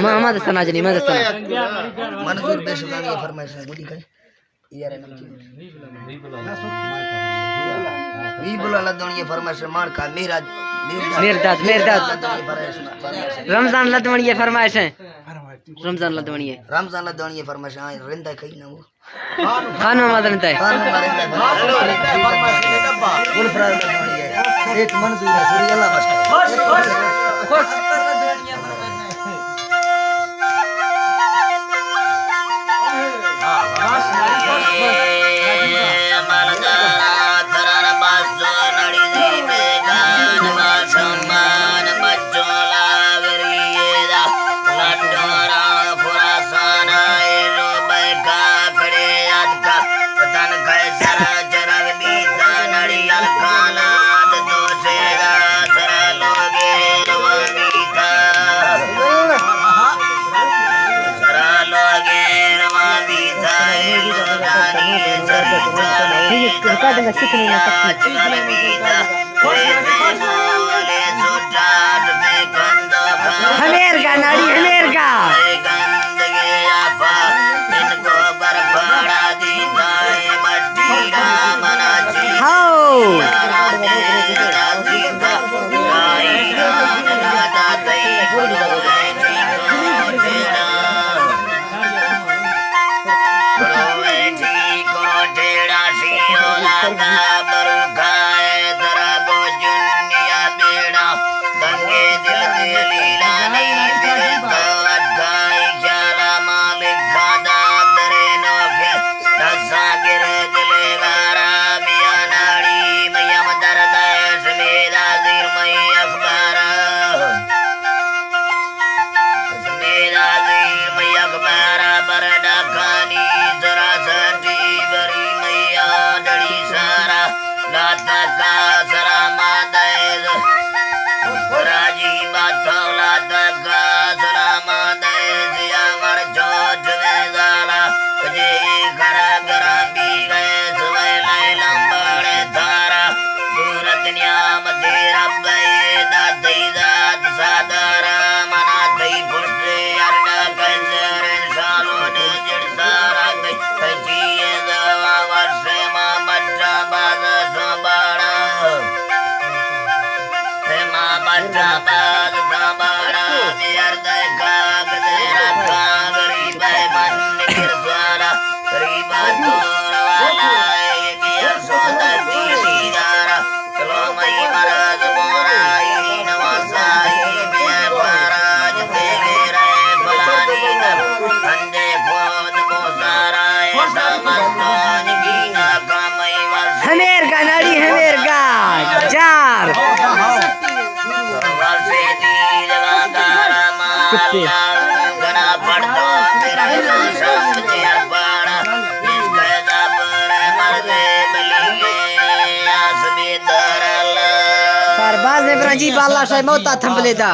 मोहम्मद सना जनी मदद सना मंजूर बेशुमार ये फरमाइश है गुडी करे यार वी बोला लदन ये फरमाइश मार का मेरदाद रमजान लदवन ये फरमाइश है रमजान लदवन ये फरमाइश है रिंदा कहीं ना वो खान मोहम्मद रिंदा खान फरमाइश है गुल फराज लदवन ये सेठ मंजूर है सूरी अल्लाह बस खुश हमेर का नाड़ी हमेर का हमेर का नाड़ी हमेर का चार बाजे ब्रांची बाला शाह मोता थंबले दा